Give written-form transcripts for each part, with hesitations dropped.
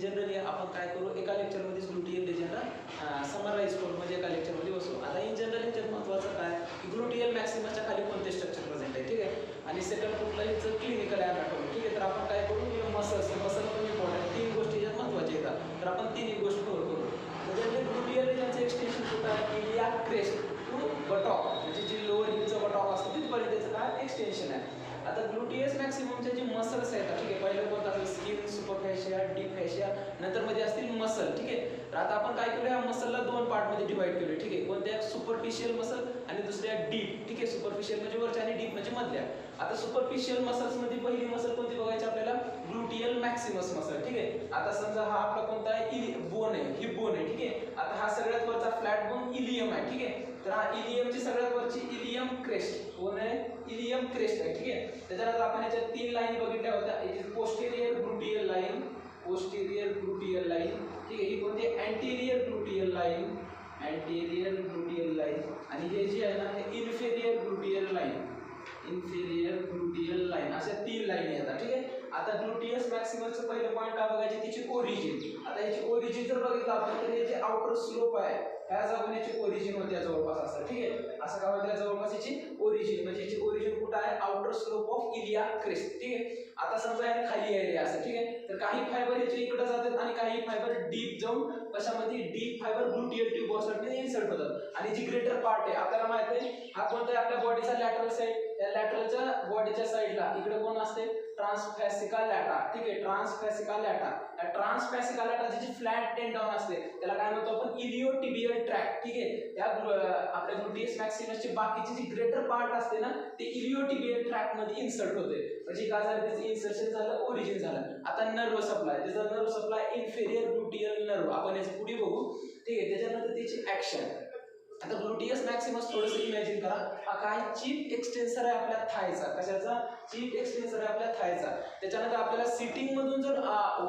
Generally आपण काय करू, एका लेक्चरमध्येच ग्लुटियल रिजनला समराईज करू, म्हणजे एका लेक्चरमध्ये बसू. आता इन जनरल ह्याच्यात महत्त्वाचं काय, की ग्लुटियल मॅक्सिममच्या खाली कोणते स्ट्रक्चर प्रेझेंट आहे, ठीक आहे. आणि सेकंड कुठलं ह्याचं क्लिनिकल ॲनाटॉमी, ठीक आहे. तर आपण काय करू, मसल पण इम्पॉर्टंट, 3 गोष्टी याच्यात महत्त्वाच्या येतात. तर आपण 3 गोष्टी कव्हर करू. म्हणजे ग्लुटियल रिजनचं एक्सटेन्शन कुठं आहे, इलियाक क्रेस्ट टू बटॉक, म्हणजे जी लोअर हिपचं बटॉक असतं तिथपर्यंत त्याचं काय एक्सटेन्शन आहे. आता ग्लुटियस मॅक्सिममचे जे मसल्स आहेत, ठीक आहे, पहिलं कोणतं असेल स्किन, सुपरफॅशिया, डीप फॅशिया, नंतर मध्ये असतील मसल, ठीक आहे. तर आता आपण काय केलं, या मसलला 2 पार्टमध्ये डिवाइड केलं, ठीक आहे. कोणत्या, सुपरफिशियल मसल आणि दुसऱ्या डीप, ठीक आहे. सुपरफिशियल म्हणजे वरच्या आणि डीप म्हणजे मधल्या. आता सुपरफिशियल मसल्समध्ये पहिली मसल कोणती बघायची आपल्याला, ग्लुटियल मॅक्सिमस मसल, ठीक आहे. आता समजा हा आपला कोणता आहे, बोन आहे, हिप बोन आहे, ठीक आहे. आता हा सगळ्यात वरचा फ्लॅट बोन इलियम आहे, ठीक आहे. तर हा इलियमची सगळ्यात वरची इलियम क्रेस्ट, कोण आहे, इलियम क्रेस्ट आहे, ठीक आहे. त्याच्यानंतर आपण याच्या 3 लाईन बघितल्या होत्या. एक is posterior ग्लुटियल line, posterior ग्लुटियल line, ठीक आहे. ही कोणती, अँटेरियर ग्लुटियल लाईन, अँटेरियर ग्लुटियल लाईन. आणि हे जे आहे ना, हे इन्फेरियर ग्लुटियल लाईन, इन्फेरियर ग्लुटियल लाईन, अशा 3 लाईन येतात, ठीक आहे. आता ग्लुटियस मॅक्सिममचं पहिलं पॉईंट काय बघायचे, तिची ओरिजिन. आता याची ओरिजिन जर बघितलं आपण तर हे जे आउटर स्लोप आहे ह्या जागून याची ओरिजिन होते जवळपास असं, ठीक आहे. असं काय होतं, जवळपास याची ओरिजिन, म्हणजे याची ओरिजिन कुठं आहे, outer slope of iliac crest, ठीक आहे. आता समजा याने खाली एरिया असं, ठीक आहे. तर काही फायबर याचे इकडे जातात आणि काही फायबर डीप जाऊन कशामध्ये, डीप फायबर ग्लुटियल ट्यूब मध्ये इन्सर्ट होतात. आणि जी ग्रेटर पार्ट आहे आपल्याला माहित आहे, हा कोणता आहे, आपल्या बॉडीचा लॅटरल साईड. या लॅटरलच्या बॉडीच्या साईडला इकडे कोण असते, ट्रान्सफॅसिका लॅटा, ठीक आहे. ट्रान्सफॅसिका लॅटा, या ट्रान्सफॅसिका लॅटाची जी फ्लॅट टेंडॉन असते त्याला काय म्हणतो आपण, इलियोटिबियल ट्रॅक्ट, ठीक आहे. त्या आपल्या ग्लुटियस मॅक्सिमसची बाकीची जी ग्रेटर पार्ट असते ना, ते इलियोटिबियल ट्रॅक्ट मध्ये इन्सर्ट होते. म्हणजे काय झालं, त्याचं इन्सर्शन झालं, ओरिजिन झालं. आता नर्व सप्लाय, त्याचा नर्व सप्लाय इन्फेरियर ग्लुटियल नर्व, आपण याचं पुढे बघू, ठीक आहे. त्याच्यानंतर त्याची ऍक्शन. आता ग्लुटियस मॅक्सिमस थोडंसं इमॅजिन करा, हा काय चीप एक्सटेन्सर आहे आपल्या थायचा. कशाचा, चीप एक्सटेन्सर आहे आपल्या थायचा. त्याच्यानंतर आपल्याला सिटिंग मधून जर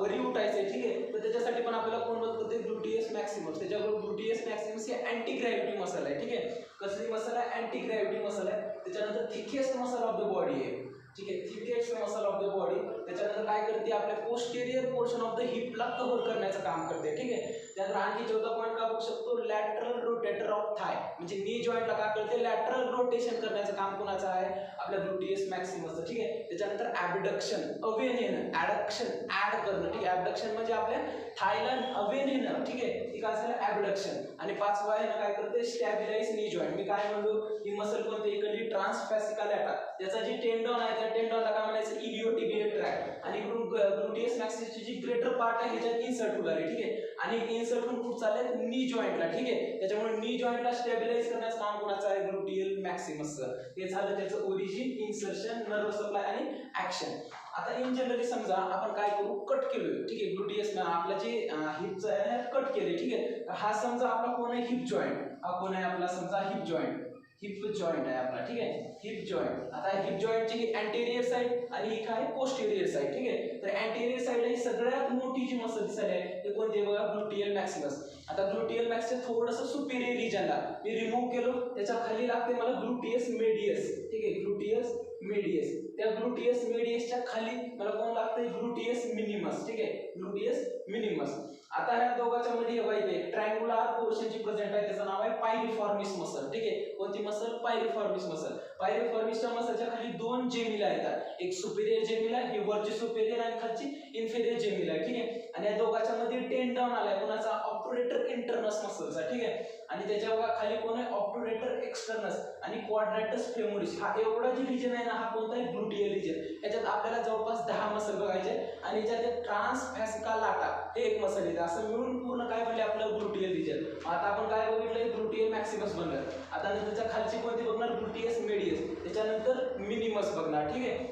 वरी उठायचं आहे, ठीक आहे, तर त्याच्यासाठी पण आपल्याला कोण मदत करते, ग्लुटियस मॅक्सिमस. त्याच्याबरोबर ग्लुटियस मॅक्सिमस ही अँटी ग्रॅव्हिटी मसल आहे, ठीक आहे. कसली मसल आहे, अँटी ग्रॅव्हिटी मसल आहे. त्याच्यानंतर thickest muscle of the body आहे, ठीक आहे, thickest muscle of the body. त्याच्यानंतर काय करते, आपल्या पोस्टेरियर पोर्शन ऑफ द हिपला कव्हर करण्याचं काम करते, ठीक आहे. त्यानंतर आणखी चौथा पॉईंट काय बघू शकतो, लॅटरल रोटेटर ऑफ थाय, म्हणजे नी जॉईंटला काय करते, लॅटरल रोटेशन करण्याचं काम कोणाचं आहे, आपल्या ग्लुटियस मॅक्सिमसचं, ठीक आहे. त्याच्यानंतर ॲबडक्शन, अवे नेणं, ॲडक्शन, ॲड करणं, ठीक आहे. ॲबडक्शन म्हणजे आपल्या थायला अवे नेणं, ठीक आहे, ती काय झालं, ॲबडक्शन. आणि 5वा आहे ना, काय करते, स्टॅबिलाइज नी जॉईंट. मी काय म्हणलो, ही मसल कोणती, इकडली ट्रान्सफॅसिका लॅटा, त्याचा जी टेंडॉन आहे त्या टेंडॉनला काय म्हणायचं, इलियोटिबियल ट्रॅक्ट. आणि इकडून ग्लुटियस मॅक्सिमसची जी ग्रेटर पार्ट आहे ह्याच्यात इन्सर्ट होणार आहे, ठीक आहे. आणि इन्सर्ट होऊन कुठं चालले, नी जॉईंटला, ठीक आहे. त्याच्यामुळे नी जॉईंटला स्टॅबिलाइज करण्याचं काम कोणाचं आहे, ग्लुटियल मॅक्सिमसचं. हे झालं त्याचं ओरिजिन, इन्सर्शन, नर्व सप्लाय आणि ऍक्शन. आता इन जनरली समजा आपण काय करू, कट केलोय, ठीक आहे. ग्लुटियस आपलं जे हिपचं आहे कट केले, ठीक आहे. हा समजा आपला कोण आहे, हिप जॉईंट. हा कोण आहे आपला, समजा हिप जॉईंट, हिप जॉईंट आहे आपला, ठीक आहे. Heap joint. आता हिप जॉईंटची ही अँटेरियर साईड आणि ही काय, पोस्टेरियर साईड, ठीक आहे. तर अँटेरियर साईडला ही सगळ्यात मोठी जी मसल दिसली आहे ते कोणती आहे बघा, ग्लुटियल मॅक्सिमस. आता ग्लुटियल मॅक्सिमस थोडंसं सुपिरियर रिजनला मी रिमूव्ह केलो, त्याच्या खाली लागते मला ग्लुटियस मेडियस, ठीक आहे. ग्लुटियस मेडियस, त्या ग्लुटियस मेडियसच्या खाली मला कोण लागते, ग्लुटियस मिनिमस, ठीक आहे. ग्लुटियस मिनिमस. आता ह्या दोघांच्या मध्ये माहिती आहे, ट्रायंगुलर पोर्शनची प्रेझेंट आहे, त्याचं नाव आहे पायरिफॉर्मिस मसल, ठीक आहे. कोणती मसल, पायरिफॉर्मिस मसल. पायरिफॉर्मिसच्या मसलच्या खाली 2 जेमिला येतात, एक सुपिरियर जेमिला, ही वरची सुपिरियर आणि खालची इन्फेरियर जेमिला, ठीक आहे. आणि या दोघांच्या मध्ये टेंडॉन आलाय कोणाचा, ऑप्टोरेटर इंटरनस मसलचा, ठीक आहे. आणि त्याच्या खाली कोण आहे, ऑप्टोरेटर एक्सटर्नस आणि क्वाड्रॅटस फेमोरिस. हा एवढा जे रिजन आहे ना, हा कोणता आहे, ग्लुटियल रिजन. याच्यात आपल्याला जवळपास 10 मसल बघायचे आणि याच्यात ट्रान्सफॅसिका लाटा हे एक मसल येते. असं मिळून पूर्ण काय बनले, आपलं ग्लुटियल रिजन. आता आपण काय बघितलंय, ग्लुटियल मॅक्सिमस बनलं. आता त्याच्या खालची कोणती बघणार, ग्लुटियस मेडियस. त्याच्यानंतर मिनिमस बघणार, ठीक आहे.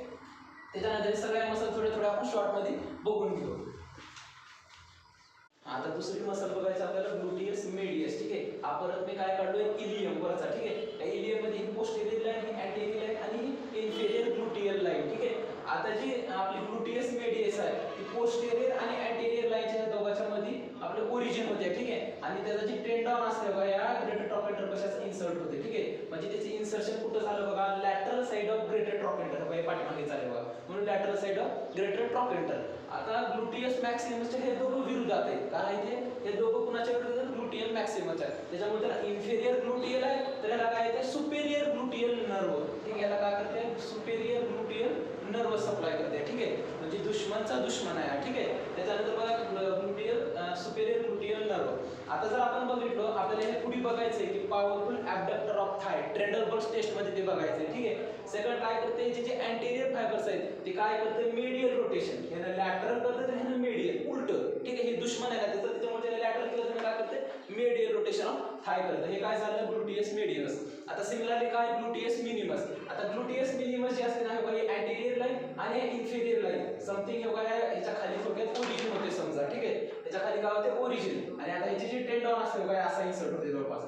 त्याच्यानंतर सगळ्या मसल थोडे थोडे आपण शॉर्ट मध्ये बघून घेऊ. आता दुसरी मसल बघायचं आपल्याला, ग्लुटियस मेडियस, ठीक आहे. हा परत मी काय काढलोय, इलियम वरचा, ठीक आहे. त्या इलियम मध्ये पोस्टेरियर लाईन, अँटेरियर लाईन आणि इन्फेरियर ग्लुटियल लाईन, ठीक आहे. आता जी आपली ग्लुटियस मेडियस आहे ती पोस्टेरियर आणि अँटेरियर लाईनच्या दोघांच्या मध्ये आपले ओरिजिन होते, ठीक आहे. आणि त्याचा जे टेंडॉन असते बघा या ग्रेटर ट्रॉकेंटर कशाच इन्सर्ट होते, ठीक आहे. म्हणजे त्याचे इन्सर्शन कुठं झालं बघा, लॅटरल साइड ऑफ ग्रेटर ट्रॉकेंटर बघा, पाठीमागे चालेल बघा, म्हणून लॅटरल साइड ऑफ ग्रेटर ट्रॉकेंटर. आता ग्लुटियस मॅक्सिमसचे हे दोघं विरुद्धात आहेत. काय आहे ते? हे दोघं कुणाच्या विरुद्ध आहेत? ग्लुटियल मॅक्सिमसच्या. त्याच्यामुळे त्याला इन्फेरियर ग्लुटियल आहे, तर याला काय येते? सुपेरियर ग्लुटियल नर्व, ठीक आहे. याला काय करते? सुपेरियर ग्लुटियल नर्व सप्लाय करते, ठीक आहे. म्हणजे दुश्मनचा दुश्मन आहे, ठीक आहे. त्याच्यानंतर बघा ग्लुटियल सुपेरियर ग्लुटियल नर्व. आता जर आपण बघितलं, आपल्याला हे पुढे बघायचंय की पॉवरफुल ॲबडक्टर ऑफ थाय, ट्रेंडलबर्ग्स टेस्ट मध्ये ते बघायचंय, ठीक आहे. सेकंड काय करते? जे अँटेरियर फायबर्स आहेत ते काय करते? Medial rotation. ह्याला लॅटरल करते तर ह्याला मीडियल, उलट, ठीक आहे. हे दुश्मन आहे ना त्याचं, त्याच्यामुळे त्याला लॅटरल केलं तर काय करते? मीडियल रोटेशन ऑफ थाय करते. हे काय झालं? ग्लुटियस मीडियस. आता सिमिलरली काय? ग्लुटियस मिनिमस. आता ग्लुटियस मिनिमस जे असते ना, हे बघा अँटेरियर लाइन आणि इन्फेरियर लाइन समथिंग, हे बघा याच्या खाली थोडक्यात ओरिजिन होते समजा, ठीक आहे. त्याच्या खाली काय होते? ओरिजिन. आणि आता ह्याची जी टेंडॉन असते बघा असा इन्सर्ट होते जवळपास,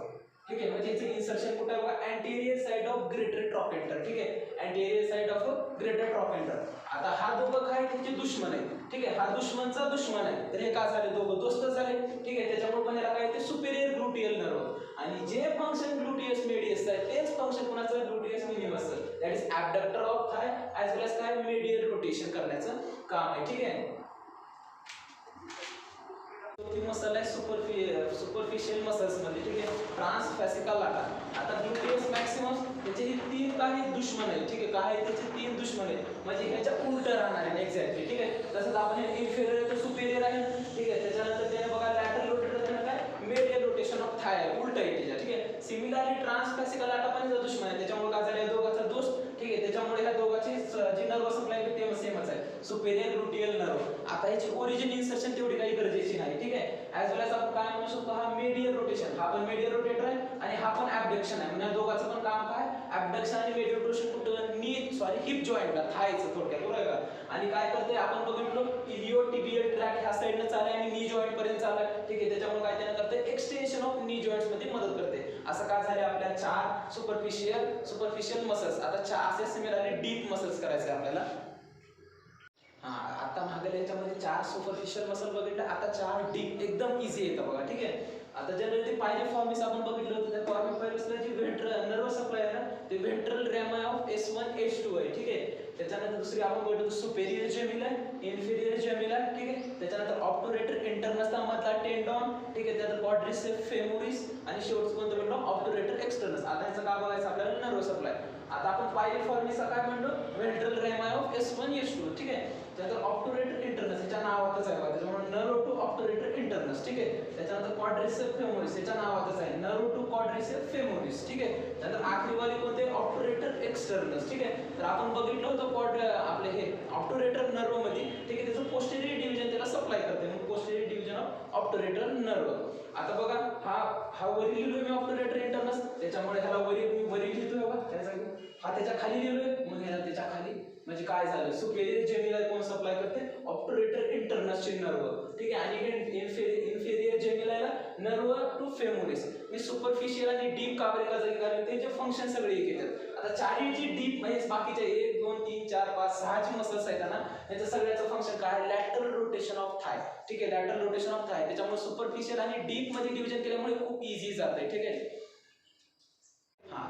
ठीक आहे. म्हणजे याचं इन्सर्शन कुठे आहे बघा? अँटेरियर साइड ऑफ ग्रेटर ट्रॉकेंटर, ठीक आहे. Anterior side of greater ट्रॉकेंटर. आता हा दोघं काय? त्याचे दुश्मन आहे, ठीक आहे. हा दुश्मनचा दुश्मन आहे, तर हे काय झाले? दोघं दोस्त झाले, ठीक आहे. त्याच्यामुळे पण याला काय ते? Superior gluteal nerve. आणि जे फंक्शन ग्लुटियस मेडियस आहे तेच फंक्शन कोणाचं? Gluteus minimus, that is abductor of thigh as well as काय? मीडियल रोटेशन करण्याचं काम आहे, ठीक आहे. मसल आहे सुपरफिशियल मसल्स मध्ये, ठीक आहे. ट्रान्सफॅसिकल लाटा. आता ग्लुटियस मॅक्सिमस त्याचे हे तीन काही दुश्मन आहेत, ठीक आहे. काय त्याचे तीन दुश्मन आहेत, म्हणजे ह्याच्या उलट राहणार आहे एक्झॅक्टली, ठीक आहे. तसंच आपण हे इन्फेरियर तर सुपेरियर आहे, ठीक आहे. त्याच्यानंतर त्याने बघा लॅटरल रोटेटर त्याने काय? मीडियल रोटेशन ऑफ थाय, उलट आहे त्याच्या, ठीक आहे. सिमिलरली ट्रान्सफॅसिकल लाटा पण याचा दुश्मन आहे, त्याच्यामुळे काय झालं? या दोघांचा दोस्त, ठीक आहे. त्याच्यामुळे ह्या दोघांची जी नर्व सप्लाय ते सेमच आहे, सुपेरियर ग्लुटियल नर्व. आता याची ओरिजिन इन्सर्शन तेवढी काही गरजेची नाही, ठीक आहे. ॲज वेल एज आपण काय म्हणू शकतो? हा मीडियल रोटेशन, हा पण मीडियल रोटेटर आहे आणि हा पण ॲबडक्शन आहे. म्हणजे दोघांचं पण काम काय? ॲबडक्शन आणि मीडियल रोटेशन कुठं? हिप जॉईंटला, थायचं थोडक्यात, बरोबर का. आणि काय करते? आपण बघितलो इलियोटिबियल ट्रॅक ह्या साइडनं चाललाय आणि नी जॉईंट पर्यंत चाललाय, ठीक आहे. त्याच्यामुळे काय त्यानं करते? एक्सटेन्शन ऑफ नी जॉईंट्स मध्ये मदत करते. असं काय झाले? आपल्या 4 सुपरफिशियल मसल्स. आता 4 असे सिमिलरली डीप मसल्स करायचे आपल्याला. आता मागल्या याच्यामध्ये 4 सुपरफिशियल मसल बघितलं, आता 4 डीप एकदम इझी येतं बघा, ठीक आहे. आता जनरली ते पायरिफॉर्मिस आपण बघितलं होतं, त्या पायरिफॉर्मिसला जी व्हेंट्रल नर्व सप्लाय आहे ना, ते व्हेंट्रल रॅमा ऑफ S1 S2 आहे, ठीक आहे. त्याच्यानंतर दुसरी आपण बघितलं सुपेरियर जेमिला, इन्फेरियर जेमिला, ठीक आहे. त्याच्यानंतर ऑब्टुरेटर इंटर्नस मधला टेंडॉन, ठीक आहे. त्यानंतर क्वाड्रिसेप्स फेमोरिस आणि शेवटचं कोणतं म्हणतो? ऑब्टुरेटर एक्सटर्नस. आता याचं काय बघायचं आपल्याला? Nerve supply. आता आपण पायरिफॉर्मिसचा काय म्हणतो? व्हेंट्रल रॅमा ऑफ S1 S2, ठीक आहे. त्यानंतर ऑब्टुरेटर इंटर्नस याच्या नावातच आहे, त्याच्यामुळे नर्व टू ऑब्टुरेटर इंटर्नस, ठीक आहे. त्याच्यानंतर क्वाड्रिसेप्स फेमोरिस याच्या नावातच आहे, नर्व टू क्वाड्रिसेप्स फेमोरिस, ठीक आहे. त्यानंतर आखरी वाली कोणते? ऑब्टुरेटर एक्सटर्नस, ठीक आहे. तर आपण बघितलं होतं आपले हे ऑब्टुरेटर नर्व मध्ये, ठीक आहे. त्याचं पोस्टेरियर डिव्हिजन त्याला सप्लाय करते, म्हणून posterior division of obturator nerve. आता बघा हा वरील लिहिलोय मी ऑब्टुरेटर इंटर्नस, त्याच्यामुळे ह्याला वरील लिहितोय बघा, त्यासाठी हा त्याच्या खाली लिहिलोय, मग ह्याला त्याच्या खाली, म्हणजे काय झालं? सुपेरियर जेमिला कोण सप्लाय करते? ऑब्टुरेटर इंटर्नसचे नर्व, ठीक आहे. आणि इन्फेरियर जेमिलाला नर्व टू फेमोरिस. मी सुपरफिशियल आणि डीप का बरे का जागी कारण त्यांचे फंक्शन सगळे एक येतात. आता चारही जी डीप म्हणजे बाकीचे 1 2 3 4 5 6 जी मसल्स आहेत ना, त्यांचं सगळ्याचं फंक्शन काय? लॅटरल रोटेशन ऑफ थाय, ठीक आहे. लॅटरल रोटेशन ऑफ थाय. त्याच्यामुळे सुपरफिशियल आणि डीप मध्ये डिव्हिजन केल्यामुळे खूप इझी जाते, ठीक आहे.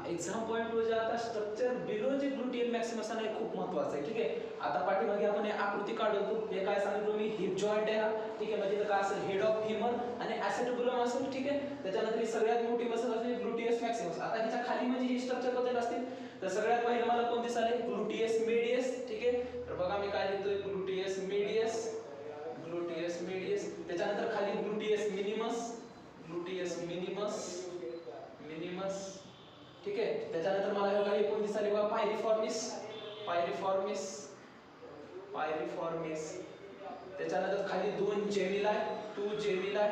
एक्झाम पॉईंट म्हणजे आता स्ट्रक्चर बिलो जे ग्लुटियल मॅक्सिमस आहे खूप महत्त्वाचं आहे, ठीक आहे. आता पाठीमागे आपण आकृती काढतो, हे काय सांगितलं मी? हिप जॉईंट आहे हा, ठीक आहे. म्हणजे काय असेल? हेड ऑफ फिमर आणि ॲसेटॅब्युलम असेल, ठीक आहे. त्याच्यानंतर ही सगळ्यात मोठी मसल असते ग्लुटियस मॅक्सिमस. आता ह्याच्या खाली म्हणजे ही स्ट्रक्चर बद्दल असतील, तर सगळ्यात पहिलं मला कोण दिसाले? ग्लुटियस मेडियस, ठीक आहे. तर बघा मी काय लिहितोय? ग्लुटियस मेडियस, ग्लुटियस मेडियस. त्याच्यानंतर खाली ग्लुटियस मिनिमस, ग्लुटियस मिनिमस, मिनिमस, ठीक आहे. त्याच्यानंतर मला हे कोण दिसाले बघा? Piriformis, piriformis, piriformis. त्याच्यानंतर खाली 2 जेमिला, 2 जेमिला,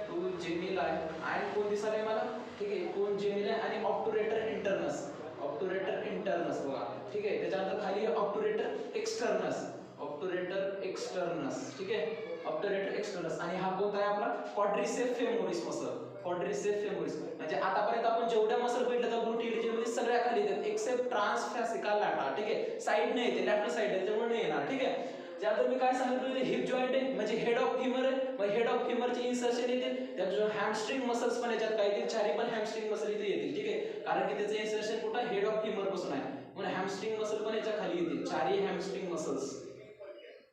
2 जेमिला आणि कोण दिसाले मला? ठीक आहे. 2 जेमिला आणि ऑब्टुरेटर इंटर्नस, ऑब्टुरेटर इंटर्नस बघा, ठीक आहे. त्याच्यानंतर खाली ऑब्टुरेटर एक्सटर्नस, ऑब्टुरेटर एक्सटर्नस, ठीक आहे. ऑब्टुरेटर एक्सटर्नस. आणि हा कोणता आहे आपला? Quadriceps femoris muscle, quadriceps femoris. म्हणजे आतापर्यंत आपण जेवढ्या मसल बघितल्या त्या ग्लुटियल रिजन मध्ये सगळ्या खाली येतात एक्सेप्ट ट्रान्सफॅसिकल लाटा, ठीक आहे. साइड नाही येते, लॅटरल साइड आहे त्यामुळे नाही येणार, ठीक आहे. त्यानंतर मी काय सांगितलं हिप जॉईंट आहे म्हणजे हेड ऑफ फिमर आहे, मग हेड ऑफ फिमरचे इन्सर्शन येते, त्यात हॅमस्ट्रिंग मसल्स पण याच्यात काय येतील, चारी पण हॅमस्ट्रिंग मसल इथे येतील, ठीक आहे, कारण की त्याचं इन्सर्शन कुठं हेड ऑफ फिमर पासून आहे, म्हणून हॅमस्ट्रिंग मसल पण याच्या खाली येतील, चारी हॅमस्ट्रिंग मसल्स,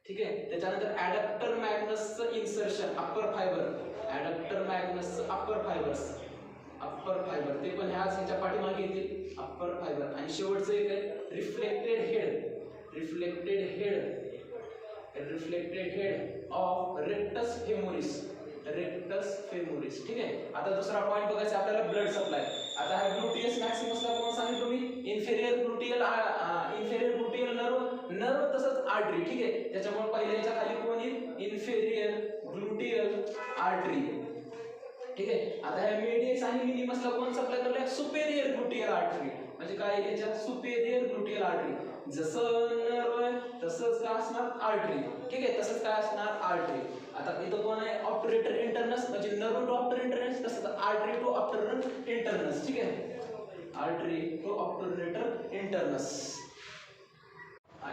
ठीक आहे. त्याच्यानंतर ॲडॅप्टर मॅग्नसचं इन्सर्शन अप्पर फायबर, ॲडॅप्टर मॅग्नसचं अप्पर फायबर ते पण ह्याच्या पाठीमागे येतील अप्पर फायबर. आणि शेवटचं एक आहे reflected head of rectus femoris, ठीक आहे. आता दुसरा पॉईंट बघायचा आपल्याला ब्लड सप्लाय. आता हा ग्लुटियस मॅक्सिमसला कोण सांगितलं मी, इन्फेरियर ग्लुटियल नर्व तसंच आर्टरी, ठीक आहे. त्याच्यामुळे पहिल्या याच्या खाली कोण येईल, इन्फेरियर ग्लुटियल आर्टरी, ठीक आहे. आता ह्या मेडियस आणि मिनिमसला कोण सप्लाय करतोय, सुपेरियर ग्लुटियल आर्टरी, म्हणजे काय याच्या सुपेरियर ग्लुटियल आर्टरी. जसं नर्व आहे तसंच काय असणार आर्टरी, ठीक आहे, तसंच काय असणार आर्टरी. आता इथं कोण आहे, ऑप्टरेटर इंटर्नस म्हणजे नर्व टू ऑप्टर इंटर्नस, तसंच आर्टरी टू ऑप्टरेटर इंटर्नस, ठीक आहे, आर्टरी टू ऑप्टरेटर इंटर्नस,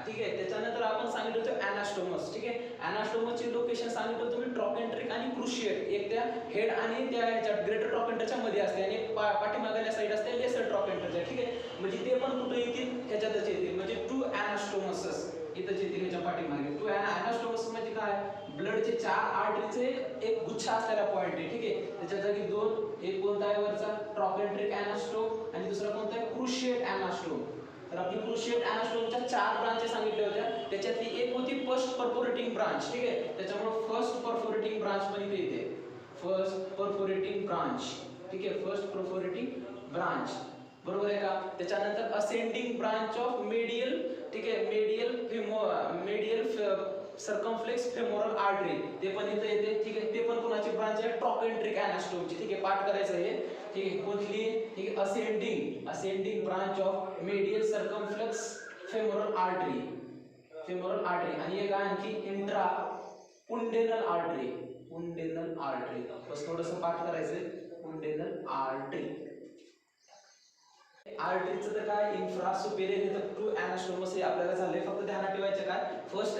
ठीक आहे. त्याच्यानंतर आपण सांगितलं होतं ॲनास्टोमस, ठीक आहे. ॲनास्टोमसची लोकेशन सांगितलं तुम्ही ट्रॉकेंट्रिक आणि क्रुशिएट, एक त्या हेड आणि त्या ग्रेटर ट्रॉकेंटरच्या मध्ये असते आणि पाठीमागल्या साईड असते लेसर ट्रॉकेंटरच्या, ठीक आहे. म्हणजे ते पण कुठे येतील, ह्याच्यातच येतील, म्हणजे टू ॲनास्टोमसस इथंच येतील ह्याच्या पाठीमागे. टू ॲनास्टोमस म्हणजे काय, ब्लडचे 4 आर्टरीचे एक गुच्छा असलेला पॉईंट आहे, ठीक आहे. त्याच्या जागी 2, एक कोणता आहे वरचा ट्रॉकेंट्रिक ॲनास्टोम आणि दुसरा कोणता आहे क्रुशिएट ॲनास्टोम. तर आपली क्रुशिएट ॲनास्टोमच्या 4 ब्रांचेस सांगितल्या होत्या, त्याच्यातली एक होती फर्स्ट परफोरेटिंग ब्रांच, ठीक आहे. त्याच्यामुळे फर्स्ट परफोरेटिंग ब्रांच पण इथे येते, फर्स्ट परफोरेटिंग ब्रांच, ठीक आहे, फर्स्ट परफोरेटिंग ब्रांच, बरोबर आहे का. त्याच्यानंतर असेंडिंग ब्रांच ऑफ मेडियल, ठीक आहे, मेडियल सर्कमफ्लेक्स फेमोरल आर्टरी, ते पण इथे येते, ठीक आहे. ते पण कोणाची ब्रांच आहे, ट्रॉकेंट्रिक ॲनास्टोमची, ठीक आहे, पाठ करायचं आहे, ठीक आहे. कोणती, ठीक आहे, ascending branch of medial circumflex femoral artery, आणि एक आणखी इंट्रा पुंडेनल आर्टरी, बस थोडंसं पाठ करायचंय, पुंडेनल आर्टरी. आर्टरीचं तर काय, इन्फ्रा सुपेरियर टू ॲनास्टोमस हे आपल्याला झालंय, फक्त ध्यानात ठेवायचं काय, फर्स्ट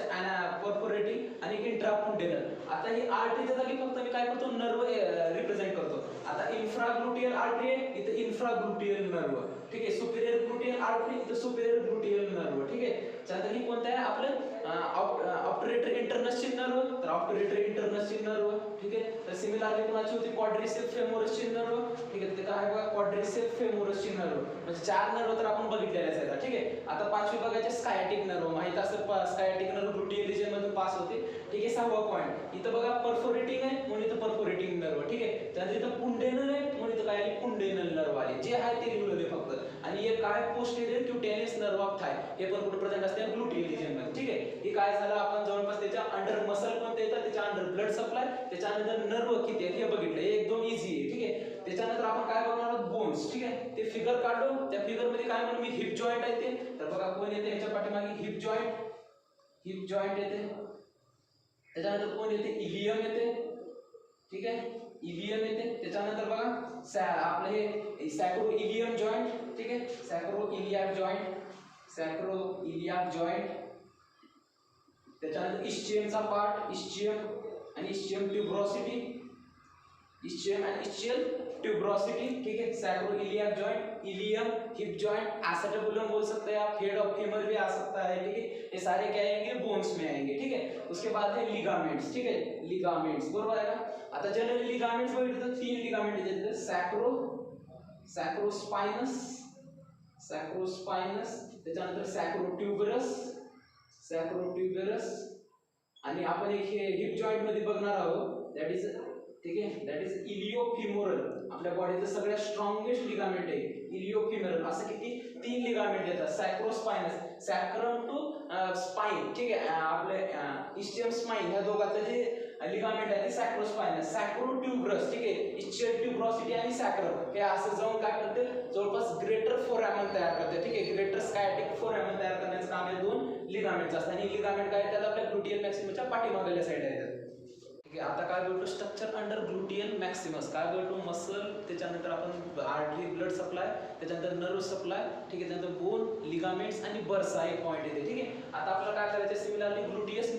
परफोरेटिंग आणि इंट्रा पुंडेनल. आता ही आर्टरीच्या जागी फक्त मी काय करतो, नर्व रिप्रेझेंट करतो. आता इन्फ्राग्लुटियल आर्टरी आहे, इथं इन्फ्राग्लुटियल नर्व, ठीक आहे. सुपेरियर ग्लुटियल आर्टरी, इथं सुपेरियर ग्लुटियल नर्व, ठीक आहे. त्यानंतर ही कोणतं आहे आपलं ऑप्टरेटर इंटर्नसची नर्व, तर ऑप्टरेटर इंटर्नसची नर्व, ठीक आहे. तर सिमिलरली कोणाची होती, क्वाड्रिसेप्स फेमोरसची नर्व, ठीक आहे. ते काय बघा, क्वाड्रिसेप्स फेमोरसची नर्व, म्हणजे 4 नर्व तर आपण बघितलेलेच आहेत, ठीक आहे. आता 5वी बघायचे स्कायटिक नर्व, माहित असेल स्कायटिक नर्व ग्लुटियल रिजन मधून पास होते, ठीक आहे. 6वा पॉईंट इथं बघा, परफोरेटिंग आहे म्हणून इथं परफोरेटिंग नर्व, ठीक आहे. त्यानंतर इथं पुंडेनल आहे म्हणून इथं काय आली, पुंडेनल नर्व आली, जे आहे ते लिहिलं दे फक्त. आणि एक काय, पोस्टेरियर क्युटेनियस नर्व ऑफ थाय, हे पण कुठे प्रेझेंट असते, ग्लुटियल रिजन मध्ये, ठीक आहे. हे काय झालं, आपण जवळपास त्याच्या अंडर मसल कोणते येतात, त्याच्या अंडर ब्लड सप्लाय, त्याच्यानंतर नर्व किती आहेत हे बघितलं, हे एकदम इझी आहे, ठीक आहे. त्याच्यानंतर आपण काय बघणार आहोत, बोन्स, ठीक आहे. ते फिगर काढलो, त्या फिगर मध्ये काय म्हणून मी हिप जॉईंट आहे ते, तर बघा कोण येते ह्याच्या पाठीमागे, हिप जॉईंट येते. त्याच्यानंतर कोण येते, इलियम येते, ठीक आहे, इलियम येते. त्याच्यानंतर बघा आपलं हे सॅक्रो इलियम जॉईंट, ठीक आहे, सॅक्रो इलियाक जॉईंट. त्याच्यानंतर इस्चियमचा पार्ट, इस्चियम आणि इस्चियम ट्युब्रोसिटी, ठीक है. Sacroiliac joint, ilium, hip joint, acetabulum बोल सकते हैं आप, हेड ऑफ फीमर भी आ सकता है, ठीक है. ये सारे क्या आएंगे, बोन्स में आएंगे, ठीक है. उसके बाद है लिगामेंट्स, ठीक है, लिगामेंट्स बरोबर आहे का. आता जनरली लिगामेंट्स बघितलं तर 3 लिगामेंट येतात, सॅक्रोस्पायनस, त्याच्यानंतर सॅक्रोट्युबरस आणि आपण एक हिप जॉइंट मध्ये बघणार आहोत, दॅट इज, ठीक आहे, दॅट इज इलियोफिमोरल. आपल्या बॉडीचं सगळ्यात स्ट्रॉंगेस्ट लिगामेंट आहे इलियोफिमोरल. असं किती 3 लिगामेंट येतात, सॅक्रोस्पायनस, सॅक्रम टू स्पाइन, ठीक आहे. आपले इस्चियम स्पाइन ह्या दोघांचं जे लिगामेंट आहे ते सॅक्रोस्पायनस, सॅक्रोट्युबरस, ठीक आहे, इस्चियल ट्युब्रोसिटी आणि सॅक्रम हे असं जाऊन काय करते, जवळपास ग्रेटर फोरॅमन तयार करते, ठीक आहे. ग्रेटर स्कायटिक फोरॅमन तयार करण्याचं काम आहे 2 लिगामेंट्स असतात. आणि लिगामेंट काय येतात आपल्या ग्लुटियल मॅक्सिमसच्या पाठीमागल्या साईडला येतात. आता काय बोलतो, स्ट्रक्चर अंडर ग्लुटियल मॅक्सिमस, काय बोलतो, मसल, त्याच्यानंतर आपण आर्टरी ब्लड सप्लाय, त्याच्यानंतर नर्व सप्लाय, ठीक आहे. त्यानंतर बोन, लिगामेंट्स आणि बर्सा एक पॉईंट येते, ठीक आहे. आता आपल्याला काय करायचं, सिमिलरली ग्लुटियस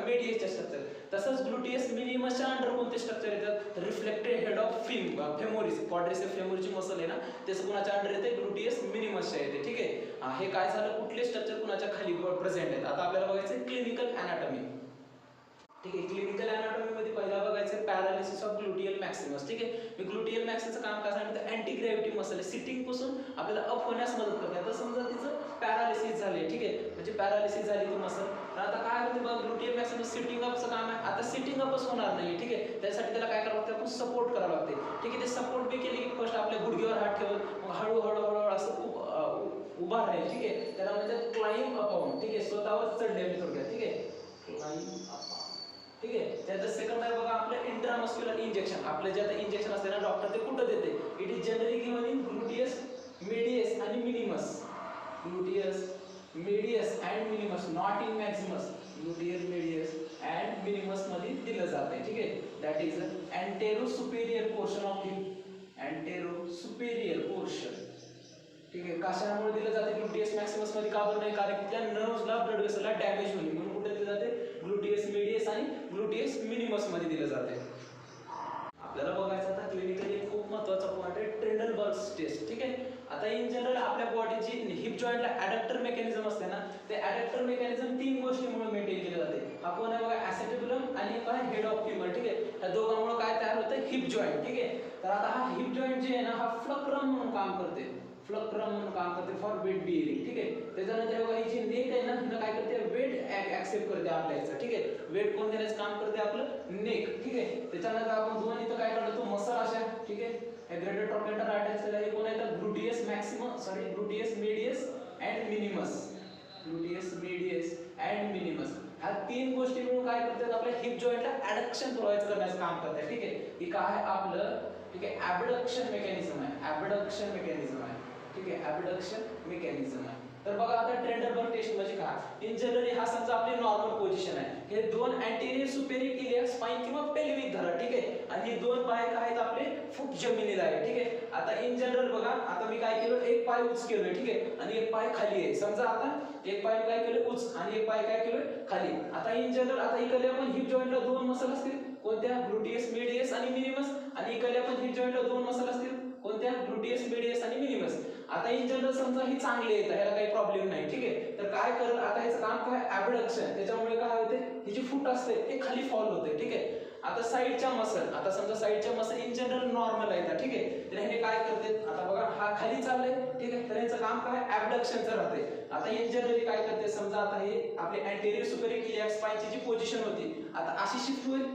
मेडियसच्या स्ट्रक्चर. तसंच ग्लुटियस मिनिमसच्या अंडर कोणते स्ट्रक्चर येतात, reflected head of femoris, quadricep फेमोरिसची मसल आहे ना, त्याचं कुणाच्या अंडर येते, ग्लुटियस मिनिमसच्या येते. ठीक आहे, हे काय झालं, कुठले स्ट्रक्चर कुणाच्या खाली प्रेझेंट आहेत. आता आपल्याला बघायचं क्लिनिकल अनाटॉमी. ठीक आहे, क्लिनिकल अनाटॉमी मध्ये पहिला बघायचं पॅरालिसिस ऑफ ग्लुटियल मॅक्सिमस. ठीक आहे, मी ग्लुटियल मॅक्सिमसचं काम काय सांगितलं, अँटी ग्रॅव्हिटी मसल आहे, सिटिंग पासून आपल्याला अप होण्यास मदत करते. आता समजा तिचं पॅरालिसिस झाले, ठीक आहे, म्हणजे पॅरालिसिस झाली ती मसल, तर आता काय होते बघा, ग्लुटियल मॅक्सिमस सिटिंग अपचं काम आहे. आता सिटिंग अपच होणार नाही. ठीक आहे, त्यासाठी त्याला काय करावं लागतं, आपण सपोर्ट करावं लागते. ठीक आहे, ते सपोर्ट बी केले की फर्स्ट आपल्या गुडघ्यावर हात ठेवून मग हळूहळू असं उभा राहील. ठीक आहे, त्याला म्हणजे क्लाइंब अपॉन. ठीक आहे, स्वतःवर चढले मी थोडक्यात. ठीक आहे, क्लाइंब अपॉन. ठीक आहे, त्याचं सेकंड आहे बघा आपलं इंट्रामस्क्युलर इंजेक्शन. आपलं जे आता इंजेक्शन असते ना डॉक्टर, ते कुठं देते, it is generally given in gluteus medius आणि minimus. Gluteus medius and minimus, not in maximus. Gluteus medius and minimus मध्ये दिलं जाते. ठीक आहे, that is anterosuperior portion of hip, anterosuperior portion. ठीक आहे, कशामुळे दिलं जाते ग्लुटियस मॅक्सिमस मध्ये, का बरं नाही, कारण की त्या नर्व्हला ब्लड वेसलला डॅमेज होईल म्हणून कुठे दिलं जाते, ग्लुटियस मेडियस आणि ग्लुटियस मिनिमस मध्ये दिलं जाते. आपल्याला बघायचं आता क्लिनिकली खूप महत्त्वाचा पॉईंट आहे ट्रेंडलबर्ग टेस्ट. ठीक आहे, आता इन जनरल आपल्या बॉडीची हिप जॉईंटला ॲडॅप्टर मेकॅनिझम असते ना, ते ॲडॅप्टर मेकॅनिझम 3 गोष्टींमुळे मेंटेन केले जाते. आपण आहे बघा ॲसेटेबुलम आणि काय हेड ऑफ फिमर. ठीक आहे, या दोघांमुळे काय तयार होतं, हिप जॉईंट. ठीक आहे, तर आता हा हिप जॉईंट जे आहे ना, हा फ्लक्रम म्हणून काम करते, फ्लक्रम म्हणून काम करते फॉर वेट बिअरिंग. ठीक आहे, त्याच्यानंतर बघा ही जी नेक आहे ना, हिनं काय करते, वेट ऍक्सेप्ट करते आपल्याचं. ठीक आहे, वेट कोण देण्याचं काम करते, आपलं नेक. ठीक आहे, त्याच्यानंतर आपण दोन इथं काय करतो, मसल अशा. ठीक आहे, ग्रेटर ट्रॉकेंटर आर्टरीज हे कोण आहे, ग्लुटियस ग्लुटियस medius and minimus. Gluteus medius and minimus, ह्या 3 गोष्टी मिळून काय करतात, आपल्या हिप जॉईंटला ॲडक्शन प्रोव्हाइड करण्याचं काम करतात. ठीक आहे, ही काय आहे आपलं, ठीक आहे, ॲबडक्शन मेकॅनिझम आहे, ॲबडक्शन मेकॅनिझम आहे. ठीक आहे, ॲबडक्शन मेकॅनिझम आहे. तर बघा आता ट्रेंडलबर्ग टेस्ट म्हणजे काय, इन जनरली हा समजा आपली नॉर्मल पोझिशन आहे, हे 2 अँटेरियर सुपेरियर इलियाक स्पाइन किंवा पेल्विक धरा. ठीक आहे, आणि हे 2 पाय काय आहेत आपले, फूट जमिनीला आहे. ठीक आहे, आता इन जनरल बघा, आता मी काय केलं, एक पाय उच केलोय. ठीक आहे, आणि एक पाय खाली आहे. समजा आता एक पाय काय केलं उच आणि एक पाय काय केलं खाली. आता इन जनरल आता इकडे आपण हिप जॉईंटला 2 मसल असतील, कोणत्या, ग्लुटियस मेडियस आणि मिनिमस, आणि इकडे आपण हिप जॉईंटला 2 मसल असतील, कोणत्या, ग्लुटियस मेडियस आणि मिनिमस. आता इन जनरल समजा ही चांगली आहे, ह्याला काही प्रॉब्लेम नाही. ठीक आहे, तर काय करेल आता ह्याचं काम काय, ॲबडक्शन. त्याच्यामुळे काय होते, ही जी फूट असते ते खाली फॉल होते. ठीक आहे, आता साईडच्या मसल, आता समजा साईडच्या मसल इन जनरल नॉर्मल आहेत. ठीक आहे, तर ह्याने काय करते, आता बघा हा खाली चाललंय. ठीक आहे, तर ह्याचं काम काय, ॲबडक्शनचं राहते. आता इन जनरली काय करते, समजा आता हे आपले अँटेरियर सुपेरियर इलियाक स्पाइनची जी पोझिशन होती, आता अशी शिफ्ट होईल,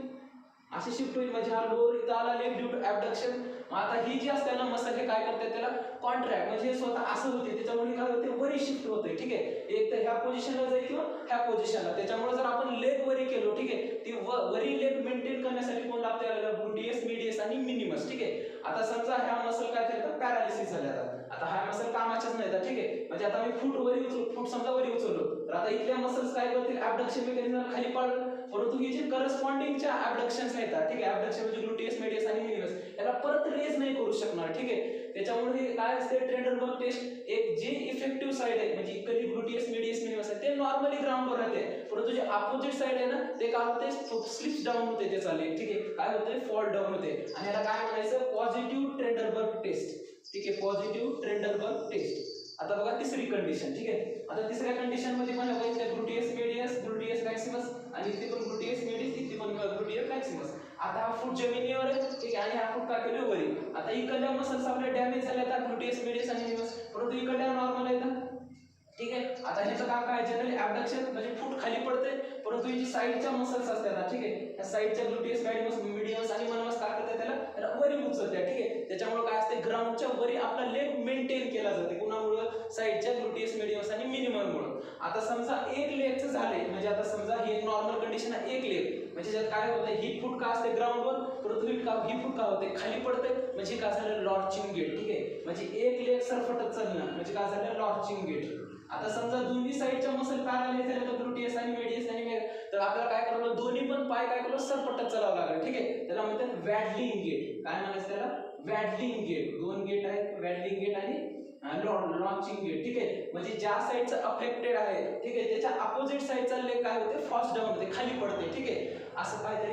अशी शिफ्ट होईल, म्हणजे हा लोअर इथं आला लेफ्ट ड्यू टू ॲबडक्शन. आता ही जी असते ना मसल, हे काय करते, त्याला कॉन्ट्रॅक्ट, म्हणजे स्वतः असं होते, त्याच्यामुळे काय होते, वरी शिफ्ट होते. ठीक आहे, एक तर ह्या पोझिशनला जाईल किंवा ह्या पोझिशनला. त्याच्यामुळे जर आपण लेग वरी केलो, ठीक आहे, ती वरी लेग मेंटेन करण्यासाठी कोण लागते, ग्लुटियस मेडियस आणि मिनिमस. ठीक आहे, आता समजा ह्या मसल काय झालं, पॅरालिसिस झाल्या. आता हा मसल कामाच्याच नाही. ठीक आहे, म्हणजे आता मी फूट वरी उचललो, फूट समजा वरी उचललो, तर आता इथल्या मसल्स काय करतील, ॲबडक्शन मेकॅनिझम खाली पाडलं, परंतु ही जी करस्पॉन्डिंगच्या ॲबडक्शन्स आहेत. ठीक आहे, ॲबडक्शन म्हणजे ग्लुटियस मेडियस आणि मिनिमस, याला परत रेज नाही करू शकणार. ठीक आहे, त्याच्यामुळे काय असते, ट्रेंडलबर्ग टेस्ट, एक जे इफेक्टिव्ह साइड आहे, म्हणजे इकडे ग्लुटियस मेडियस मिनिमस आहे, ते नॉर्मली ग्राउंडवर राहते, परंतु जे अपोजिट साइड आहे ना, ते काय होते, स्लिप्स डाऊन होते, ते चालेल. ठीक आहे, काय होते, फॉल डाऊन होते, आणि याला काय म्हणायचं, पॉझिटिव्ह ट्रेंडलबर्ग टेस्ट. ठीक आहे, पॉझिटिव्ह ट्रेंडलबर्ग टेस्ट. आता बघा तिसरी कंडिशन. ठीक आहे, आता तिसऱ्या कंडिशन मध्ये पण बघितलं, ग्लुटियस मेडियस, ग्लुटियस मॅक्सिमस, आणि इथे पण ग्लुटियस मेडियस, इथे पण ग्लुटियस मॅक्सिमस. आता हा फूट जमिनीवर आहे. ठीक आहे, आणि हा फूट काय केलं वरी. आता इकडल्या मसल्स आपल्या डॅमेज झाल्या आहेत, ग्लुटियस मेडियस आणि मिनिमस, परंतु इकडल्या नॉर्मल आहेत. ठीक आहे, आता ह्याचं काम काय, जनरली ॲबडक्शन म्हणजे फूट खाली पडते, परंतु ही जी साईडच्या मसल्स असतात. ठीक आहे, त्या साईडच्या ग्लुटियस मेडियस आणि मिनिमस काय करतात, त्याला वरी उचलतात. ठीक आहे, त्याच्यामुळे काय असते, ग्राउंडच्या वरी आपला लेग मेंटेन केला जाते, कुणामुळे, साईडच्या ग्लुटियस मेडियस आणि मिनिमममुळे. आता समजा एक लेगचं झाले, म्हणजे आता समजा ही एक नॉर्मल कंडिशन आहे, एक लेग, म्हणजे त्यात काय होतं, ही फूट का असते ग्राउंडवर, परंतु ही फूट का होते, खाली पडते, म्हणजे काय झालं, लॉर्चिंग गेट. ठीक आहे, म्हणजे एक लेग सरफटत चालणं, म्हणजे काय झालं, लॉर्चिंग गेट. आता समजा दोन्ही साईडच्या मसल पॅरालाइज झाले, तर ग्लुटियस आणि मेडियस आणि तर आपल्याला काय करावं, दोन्ही पण पाय काय करावं, सरपटत चालावं लागेल. ठीक आहे, त्याला म्हणतात वॅडलिंग गेट. काय म्हणायचं त्याला, वॅडलिंग गेट. 2 गेट आहेत, वॅडलिंग गेट आणि लॉन्चिंग गेट, ठीक आहे. म्हणजे ज्या साईडचं अफेक्टेड आहे, ठीक आहे, त्याच्या अपोजिट साईडचा लेग काय होते, फास्ट डाऊन होते, खाली पडते, ठीक आहे. असं काहीतरी